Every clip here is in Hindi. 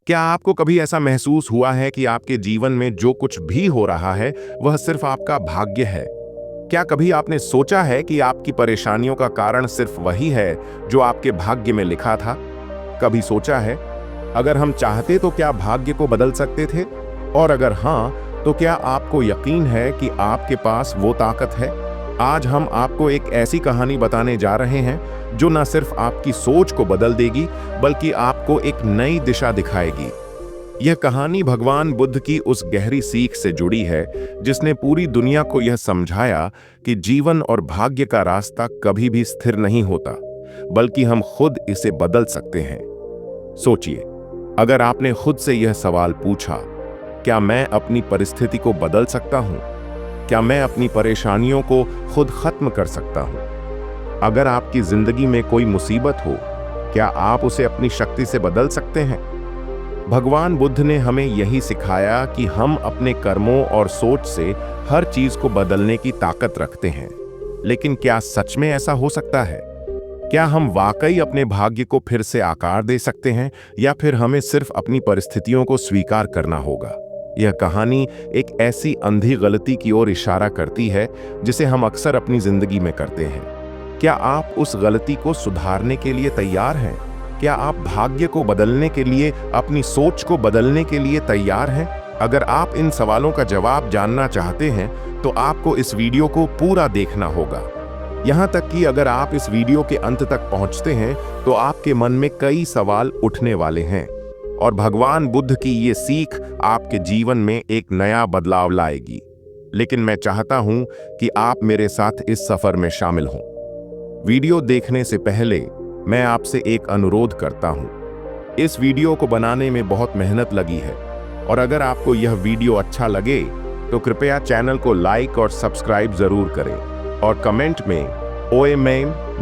क्या आपको कभी ऐसा महसूस हुआ है कि आपके जीवन में जो कुछ भी हो रहा है वह सिर्फ आपका भाग्य है? क्या कभी आपने सोचा है कि आपकी परेशानियों का कारण सिर्फ वही है जो आपके भाग्य में लिखा था? कभी सोचा है, अगर हम चाहते तो क्या भाग्य को बदल सकते थे? और अगर हाँ, तो क्या आपको यकीन है कि आपके पास वो ताकत है? आज हम आपको एक ऐसी कहानी बताने जा रहे हैं जो न सिर्फ आपकी सोच को बदल देगी, बल्कि आपको एक नई दिशा दिखाएगी। यह कहानी भगवान बुद्ध की उस गहरी सीख से जुड़ी है जिसने पूरी दुनिया को यह समझाया कि जीवन और भाग्य का रास्ता कभी भी स्थिर नहीं होता, बल्कि हम खुद इसे बदल सकते हैं। सोचिए, अगर आपने खुद से यह सवाल पूछा, क्या मैं अपनी परिस्थिति को बदल सकता हूँ? क्या मैं अपनी परेशानियों को खुद खत्म कर सकता हूँ? अगर आपकी जिंदगी में कोई मुसीबत हो, क्या आप उसे अपनी शक्ति से बदल सकते हैं? भगवान बुद्ध ने हमें यही सिखाया कि हम अपने कर्मों और सोच से हर चीज को बदलने की ताकत रखते हैं। लेकिन क्या सच में ऐसा हो सकता है? क्या हम वाकई अपने भाग्य को फिर से आकार दे सकते हैं, या फिर हमें सिर्फ अपनी परिस्थितियों को स्वीकार करना होगा? यह कहानी एक ऐसी अंधी गलती की ओर इशारा करती है जिसे हम अक्सर अपनी जिंदगी में करते हैं। क्या आप उस गलती को सुधारने के लिए तैयार हैं? क्या आप भाग्य को बदलने के लिए, अपनी सोच को बदलने के लिए तैयार हैं? अगर आप इन सवालों का जवाब जानना चाहते हैं तो आपको इस वीडियो को पूरा देखना होगा। यहाँ तक कि अगर आप इस वीडियो के अंत तक पहुँचते हैं तो आपके मन में कई सवाल उठने वाले हैं, और भगवान बुद्ध की ये सीख आपके जीवन में एक नया बदलाव लाएगी। लेकिन मैं चाहता हूं कि आप मेरे साथ इस सफर में शामिल हों। वीडियो देखने से पहले मैं आपसे एक अनुरोध करता हूं। इस वीडियो को बनाने में बहुत मेहनत लगी है, और अगर आपको यह वीडियो अच्छा लगे तो कृपया चैनल को लाइक और सब्सक्राइब जरूर करें, और कमेंट में ओम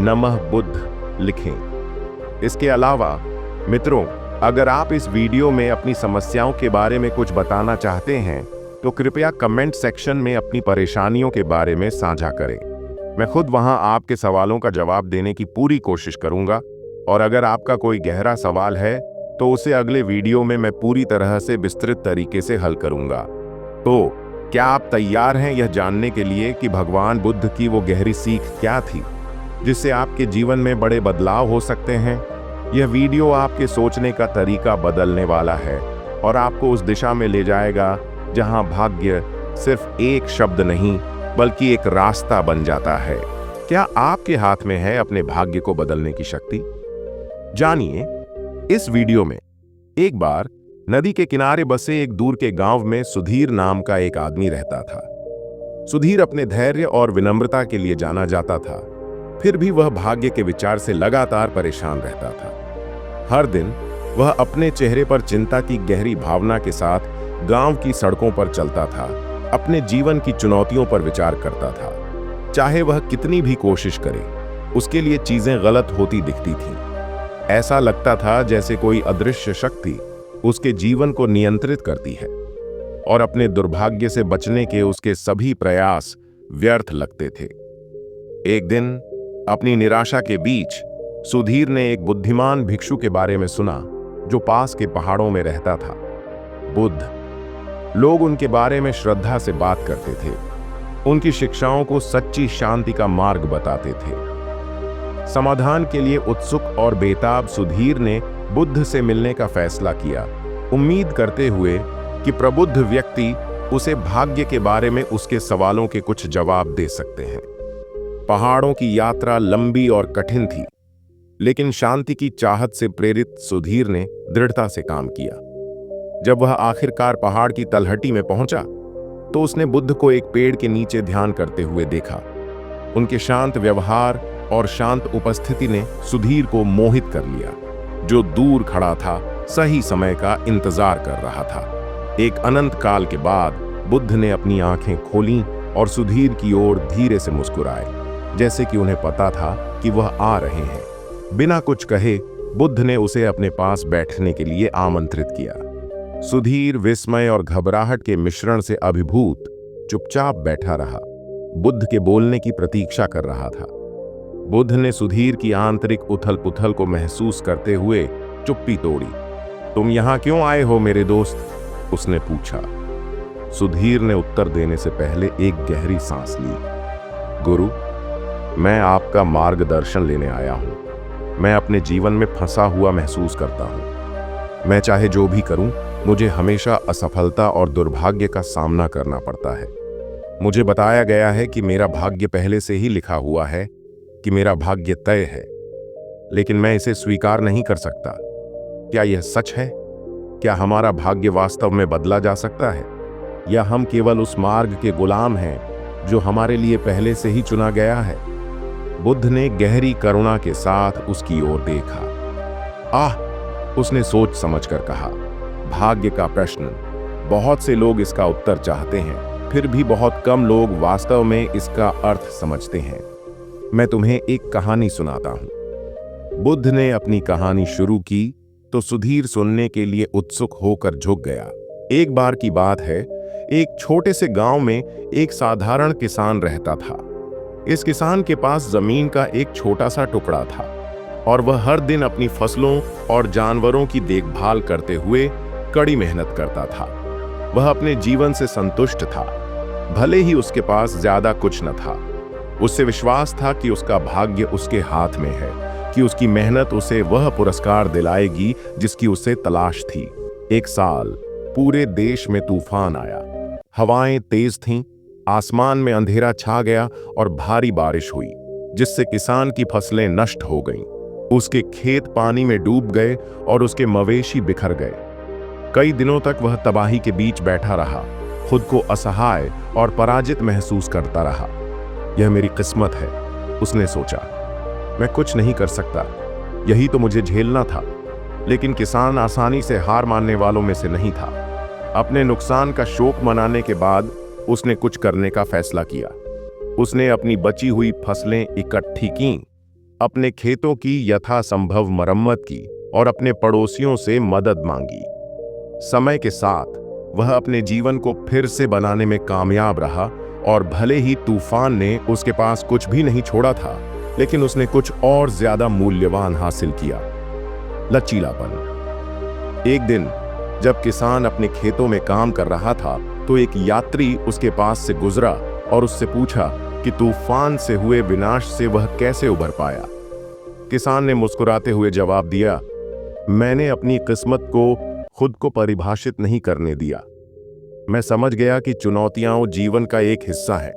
नमः बुद्ध लिखें। इसके अलावा मित्रों, अगर आप इस वीडियो में अपनी समस्याओं के बारे में कुछ बताना चाहते हैं तो कृपया कमेंट सेक्शन में अपनी परेशानियों के बारे में साझा करें। मैं खुद वहां आपके सवालों का जवाब देने की पूरी कोशिश करूंगा, और अगर आपका कोई गहरा सवाल है तो उसे अगले वीडियो में मैं पूरी तरह से विस्तृत तरीके से हल करूंगा। तो क्या आप तैयार हैं यह जानने के लिए कि भगवान बुद्ध की वो गहरी सीख क्या थी जिससे आपके जीवन में बड़े बदलाव हो सकते हैं? यह वीडियो आपके सोचने का तरीका बदलने वाला है और आपको उस दिशा में ले जाएगा जहां भाग्य सिर्फ एक शब्द नहीं, बल्कि एक रास्ता बन जाता है। क्या आपके हाथ में है अपने भाग्य को बदलने की शक्ति? जानिए इस वीडियो में। एक बार नदी के किनारे बसे एक दूर के गांव में सुधीर नाम का एक आदमी रहता था। सुधीर अपने धैर्य और विनम्रता के लिए जाना जाता था, फिर भी वह भाग्य के विचार से लगातार परेशान रहता था। हर दिन वह अपने चेहरे पर चिंता की गहरी भावना के साथ गांव की सड़कों पर चलता था, अपने जीवन की चुनौतियों पर विचार करता था। चाहे वह कितनी भी कोशिश करे, उसके लिए चीजें गलत होती दिखती थीं। ऐसा लगता था जैसे कोई अदृश्य शक्ति उसके जीवन को नियंत्रित करती है, और अपने दुर्भाग्य से बचने के उसके सभी प्रयास व्यर्थ लगते थे। एक दिन अपनी निराशा के बीच सुधीर ने एक बुद्धिमान भिक्षु के बारे में सुना जो पास के पहाड़ों में रहता था। बुद्ध लोग उनके बारे में श्रद्धा से बात करते थे, उनकी शिक्षाओं को सच्ची शांति का मार्ग बताते थे। समाधान के लिए उत्सुक और बेताब सुधीर ने बुद्ध से मिलने का फैसला किया, उम्मीद करते हुए कि प्रबुद्ध व्यक्ति उसे भाग्य के बारे में उसके सवालों के कुछ जवाब दे सकते हैं। पहाड़ों की यात्रा लंबी और कठिन थी, लेकिन शांति की चाहत से प्रेरित सुधीर ने दृढ़ता से काम किया। जब वह आखिरकार पहाड़ की तलहटी में पहुंचा तो उसने बुद्ध को एक पेड़ के नीचे ध्यान करते हुए देखा। उनके शांत व्यवहार और शांत उपस्थिति ने सुधीर को मोहित कर लिया, जो दूर खड़ा था, सही समय का इंतजार कर रहा था। एक अनंत काल के बाद बुद्ध ने अपनी आंखें खोलीं और सुधीर की ओर धीरे से मुस्कुराए, जैसे कि उन्हें पता था कि वह आ रहे हैं। बिना कुछ कहे बुद्ध ने उसे अपने पास बैठने के लिए आमंत्रित किया। सुधीर विस्मय और घबराहट के मिश्रण से अभिभूत चुपचाप बैठा रहा, बुद्ध के बोलने की प्रतीक्षा कर रहा था। बुद्ध ने सुधीर की आंतरिक उथल पुथल को महसूस करते हुए चुप्पी तोड़ी। तुम यहाँ क्यों आए हो मेरे दोस्त? उसने पूछा। सुधीर ने उत्तर देने से पहले एक गहरी सांस ली। गुरु, मैं आपका मार्गदर्शन लेने आया हूं। मैं अपने जीवन में फंसा हुआ महसूस करता हूं। मैं चाहे जो भी करूं, मुझे हमेशा असफलता और दुर्भाग्य का सामना करना पड़ता है। मुझे बताया गया है कि मेरा भाग्य पहले से ही लिखा हुआ है, कि मेरा भाग्य तय है, लेकिन मैं इसे स्वीकार नहीं कर सकता। क्या यह सच है? क्या हमारा भाग्य वास्तव में बदला जा सकता है, या हम केवल उस मार्ग के गुलाम हैं जो हमारे लिए पहले से ही चुना गया है? बुद्ध ने गहरी करुणा के साथ उसकी ओर देखा। आह, उसने सोच समझकर कहा, भाग्य का प्रश्न। बहुत से लोग इसका उत्तर चाहते हैं, फिर भी बहुत कम लोग वास्तव में इसका अर्थ समझते हैं। मैं तुम्हें एक कहानी सुनाता हूं। बुद्ध ने अपनी कहानी शुरू की तो सुधीर सुनने के लिए उत्सुक होकर झुक गया। एक बार की बात है, एक छोटे से गांव में एक साधारण किसान रहता था। इस किसान के पास जमीन का एक छोटा सा टुकड़ा था और वह हर दिन अपनी फसलों और जानवरों की देखभाल करते हुए कड़ी मेहनत करता था। वह अपने जीवन से संतुष्ट था, भले ही उसके पास ज्यादा कुछ न था। उससे विश्वास था कि उसका भाग्य उसके हाथ में है, कि उसकी मेहनत उसे वह पुरस्कार दिलाएगी जिसकी उसे तलाश थी। एक साल पूरे देश में तूफान आया। हवाएं तेज थीं, आसमान में अंधेरा छा गया और भारी बारिश हुई, जिससे किसान की फसलें नष्ट हो गईं। उसके खेत पानी में डूब गए और उसके मवेशी बिखर गए। कई दिनों तक वह तबाही के बीच बैठा रहा, खुद को असहाय और पराजित महसूस करता रहा। यह मेरी किस्मत है, उसने सोचा। मैं कुछ नहीं कर सकता, यही तो मुझे झेलना था। लेकिन किसान आसानी से हार मानने वालों में से नहीं था। अपने नुकसान का शोक मनाने के बाद उसने कुछ करने का फैसला किया। उसने अपनी बची हुई फसलें इकट्ठी कीं, अपने खेतों की यथासंभव मरम्मत की और अपने पड़ोसियों से मदद मांगी। समय के साथ वह अपने जीवन को फिर से बनाने में कामयाब रहा और भले ही तूफान ने उसके पास कुछ भी नहीं छोड़ा था, लेकिन उसने कुछ और ज्यादा मूल्यवान हासिल किया, लचीलापन। एक दिन जब किसान अपने खेतों में काम कर रहा था तो एक यात्री उसके पास से गुजरा और उससे पूछा कि तूफान से हुए विनाश से वह कैसे उबर पाया। किसान ने मुस्कुराते हुए जवाब दिया, मैंने अपनी किस्मत को खुद को परिभाषित नहीं करने दिया। मैं समझ गया कि चुनौतियां जीवन का एक हिस्सा है,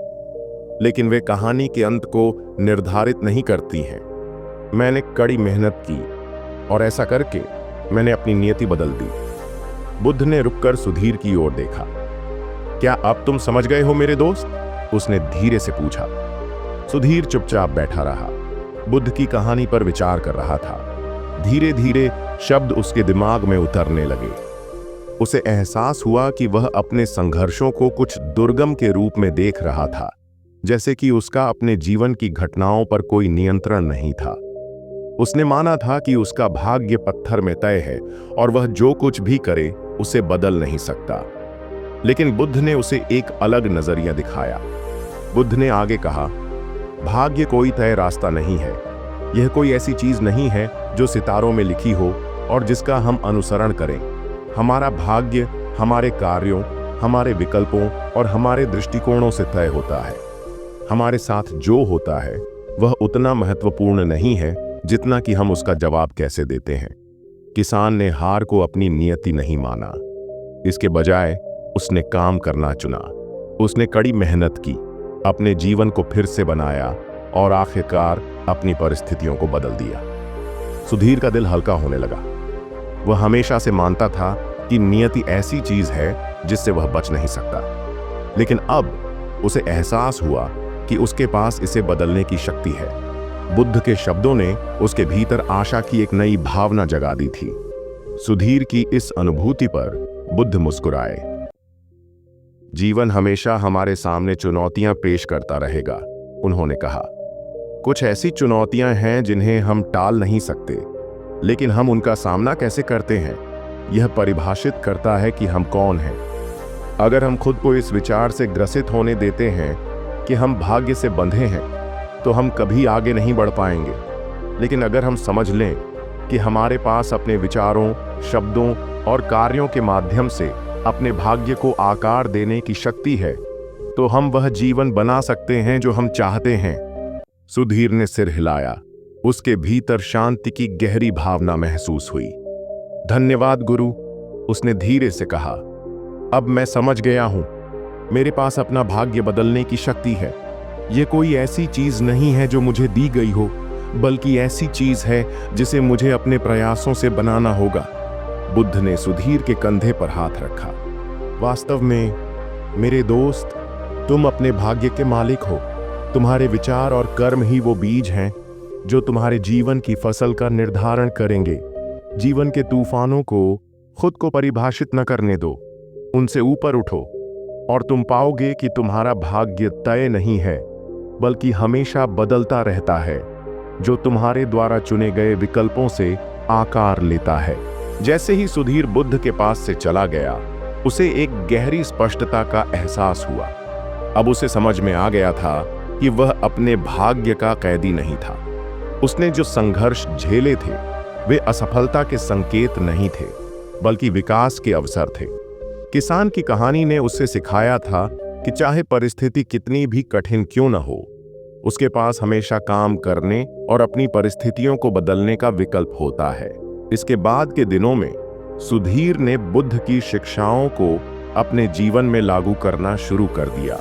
लेकिन वे कहानी के अंत को निर्धारित नहीं करती हैं। मैंने कड़ी मेहनत की और ऐसा करके मैंने अपनी नियति बदल दी। बुद्ध ने रुककर सुधीर की ओर देखा। क्या अब तुम समझ गए हो मेरे दोस्त? उसने धीरे से पूछा। सुधीर चुपचाप बैठा रहा, बुद्ध की कहानी पर विचार कर रहा था। धीरे धीरे शब्द उसके दिमाग में उतरने लगे। उसे एहसास हुआ कि वह अपने संघर्षों को कुछ दुर्गम के रूप में देख रहा था, जैसे कि उसका अपने जीवन की घटनाओं पर कोई नियंत्रण नहीं था। उसने माना था कि उसका भाग्य पत्थर में तय है और वह जो कुछ भी करे उसे बदल नहीं सकता। लेकिन बुद्ध ने उसे एक अलग नजरिया दिखाया। बुद्ध ने आगे कहा, भाग्य कोई तय रास्ता नहीं है। यह कोई ऐसी चीज नहीं है जो सितारों में लिखी हो और जिसका हम अनुसरण करें। हमारा भाग्य हमारे कार्यों, हमारे विकल्पों और हमारे दृष्टिकोणों से तय होता है। हमारे साथ जो होता है वह उतना महत्वपूर्ण नहीं है जितना कि हम उसका जवाब कैसे देते हैं। किसान ने हार को अपनी नियति नहीं माना। इसके बजाय उसने काम करना चुना। उसने कड़ी मेहनत की, अपने जीवन को फिर से बनाया और आखिरकार अपनी परिस्थितियों को बदल दिया। सुधीर का दिल हल्का होने लगा। वह हमेशा से मानता था कि नियति ऐसी चीज है जिससे वह बच नहीं सकता, लेकिन अब उसे एहसास हुआ कि उसके पास इसे बदलने की शक्ति है। बुद्ध के शब्दों ने उसके भीतर आशा की एक नई भावना जगा दी थी। सुधीर की इस अनुभूति पर बुद्ध मुस्कुराए। जीवन हमेशा हमारे सामने चुनौतियां पेश करता रहेगा, उन्होंने कहा। कुछ ऐसी चुनौतियां हैं जिन्हें हम टाल नहीं सकते, लेकिन हम उनका सामना कैसे करते हैं यह परिभाषित करता है कि हम कौन हैं। अगर हम खुद को इस विचार से ग्रसित होने देते हैं कि हम भाग्य से बंधे हैं तो हम कभी आगे नहीं बढ़ पाएंगे। लेकिन अगर हम समझ लें कि हमारे पास अपने विचारों, शब्दों और कार्यों के माध्यम से अपने भाग्य को आकार देने की शक्ति है, तो हम वह जीवन बना सकते हैं जो हम चाहते हैं। सुधीर ने सिर हिलाया। उसके भीतर शांति की गहरी भावना महसूस हुई। धन्यवाद गुरु, उसने धीरे से कहा। अब मैं समझ गया हूं, मेरे पास अपना भाग्य बदलने की शक्ति है। यह कोई ऐसी चीज नहीं है जो मुझे दी गई हो, बल्कि ऐसी चीज है जिसे मुझे अपने प्रयासों से बनाना होगा। बुद्ध ने सुधीर के कंधे पर हाथ रखा। वास्तव में मेरे दोस्त, तुम अपने भाग्य के मालिक हो। तुम्हारे विचार और कर्म ही वो बीज हैं जो तुम्हारे जीवन की फसल का निर्धारण करेंगे। जीवन के तूफानों को खुद को परिभाषित न करने दो, उनसे ऊपर उठो और तुम पाओगे कि तुम्हारा भाग्य तय नहीं है, बल्कि हमेशा बदलता रहता है, जो तुम्हारे द्वारा चुने गए विकल्पों से आकार लेता है। जैसे ही सुधीर बुद्ध के पास से चला गया, उसे एक गहरी स्पष्टता का एहसास हुआ। अब उसे समझ में आ गया था कि वह अपने भाग्य का कैदी नहीं था। उसने जो संघर्ष झेले थे वे असफलता के संकेत नहीं थे, बल्कि विकास के अवसर थे। किसान की कहानी ने उसे सिखाया था कि चाहे परिस्थिति कितनी भी कठिन क्यों न हो, उसके पास हमेशा काम करने और अपनी परिस्थितियों को बदलने का विकल्प होता है। इसके बाद के दिनों में सुधीर ने बुद्ध की शिक्षाओं को अपने जीवन में लागू करना शुरू कर दिया।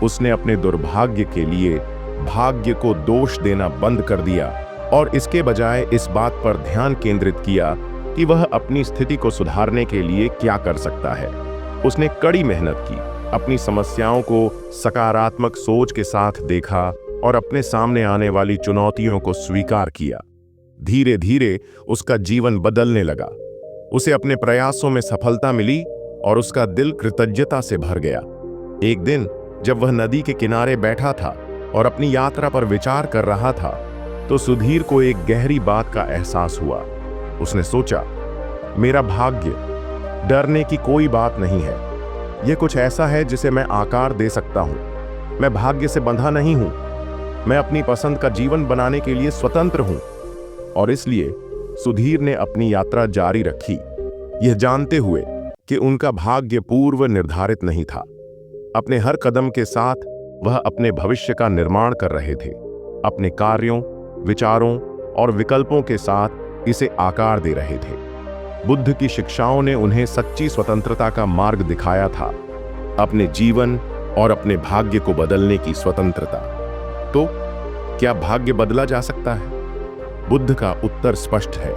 उसने अपने दुर्भाग्य के लिए भाग्य को दोष देना बंद कर दिया और इसके बजाय इस बात पर ध्यान केंद्रित किया कि वह अपनी स्थिति को सुधारने के लिए क्या कर सकता है। उसने कड़ी मेहनत की, अपनी समस्याओं को सकारात्मक सोच के साथ देखा और अपने सामने आने वाली चुनौतियों को स्वीकार किया। धीरे धीरे उसका जीवन बदलने लगा। उसे अपने प्रयासों में सफलता मिली और उसका दिल कृतज्ञता से भर गया। एक दिन जब वह नदी के किनारे बैठा था और अपनी यात्रा पर विचार कर रहा था, तो सुधीर को एक गहरी बात का एहसास हुआ। उसने सोचा, मेरा भाग्य डरने की कोई बात नहीं है। यह कुछ ऐसा है जिसे मैं आकार दे सकता हूं। मैं भाग्य से बंधा नहीं हूं। मैं अपनी पसंद का जीवन बनाने के लिए स्वतंत्र हूं। और इसलिए सुधीर ने अपनी यात्रा जारी रखी, यह जानते हुए कि उनका भाग्य पूर्व निर्धारित नहीं था। अपने हर कदम के साथ वह अपने भविष्य का निर्माण कर रहे थे। अपने कार्यों, विचारों और विकल्पों के साथ इसे आकार दे रहे थे। बुद्ध की शिक्षाओं ने उन्हें सच्ची स्वतंत्रता का मार्ग दिखाया था, अपने जीवन और अपने भाग्य को बदलने की स्वतंत्रता। तो क्या भाग्य बदला जा सकता है? बुद्ध का उत्तर स्पष्ट है,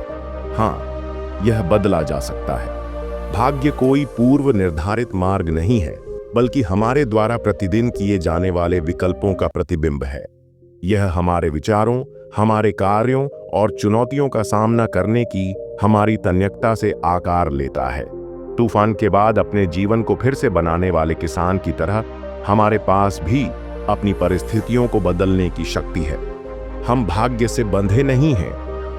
हां, यह बदला जा सकता है। भाग्य कोई पूर्व निर्धारित मार्ग नहीं है, बल्कि हमारे द्वारा प्रतिदिन किए जाने वाले विकल्पों का प्रतिबिंब है। यह हमारे विचारों, हमारे कार्यों और चुनौतियों का सामना करने की हमारी तन्यकता से आकार लेता है। तूफान के बाद अपने जीवन को फिर से बनाने वाले किसान की तरह हमारे पास भी अपनी परिस्थितियों को बदलने की शक्ति है। हम भाग्य से बंधे नहीं हैं,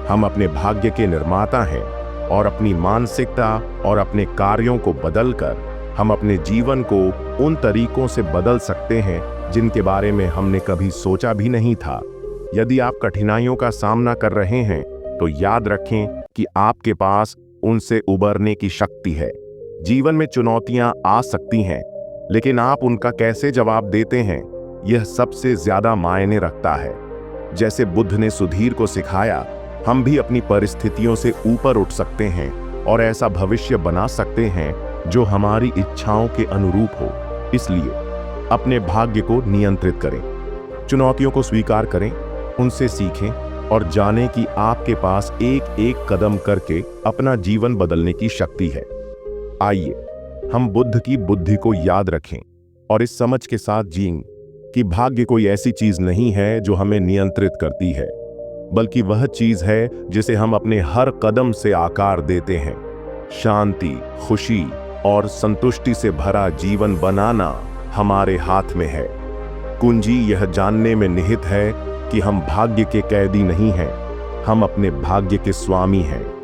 हम अपने भाग्य के निर्माता हैं और अपनी मानसिकता और अपने कार्यों को बदलकर हम अपने जीवन को उन तरीकों से बदल सकते हैं जिनके बारे में हमने कभी सोचा भी नहीं था। यदि आप कठिनाइयों का सामना कर रहे हैं, तो याद रखें कि आपके पास उनसे उबरने की शक्ति है। जीवन में चुनौतियां आ सकती हैं, लेकिन आप उनका कैसे जवाब देते हैं, यह सबसे ज्यादा मायने रखता है। जैसे बुद्ध ने सुधीर को सिखाया, हम भी अपनी परिस्थितियों से ऊपर उठ सकते हैं और ऐसा भविष्य बना सकते हैं जो हमारी इच्छाओं के अनुरूप हो। इसलिए अपने भाग्य को नियंत्रित करें, चुनौतियों को स्वीकार करें, उनसे सीखें और जानें कि आपके पास एक एक कदम करके अपना जीवन बदलने की शक्ति है। आइए हम बुद्ध की बुद्धि को याद रखें और इस समझ के साथ जिएं कि भाग्य कोई ऐसी चीज नहीं है जो हमें नियंत्रित करती है, बल्कि वह चीज है जिसे हम अपने हर कदम से आकार देते हैं। शांति, खुशी और संतुष्टि से भरा जीवन बनाना हमारे हाथ में है। कुंजी यह जानने में निहित है कि हम भाग्य के कैदी नहीं हैं, हम अपने भाग्य के स्वामी हैं।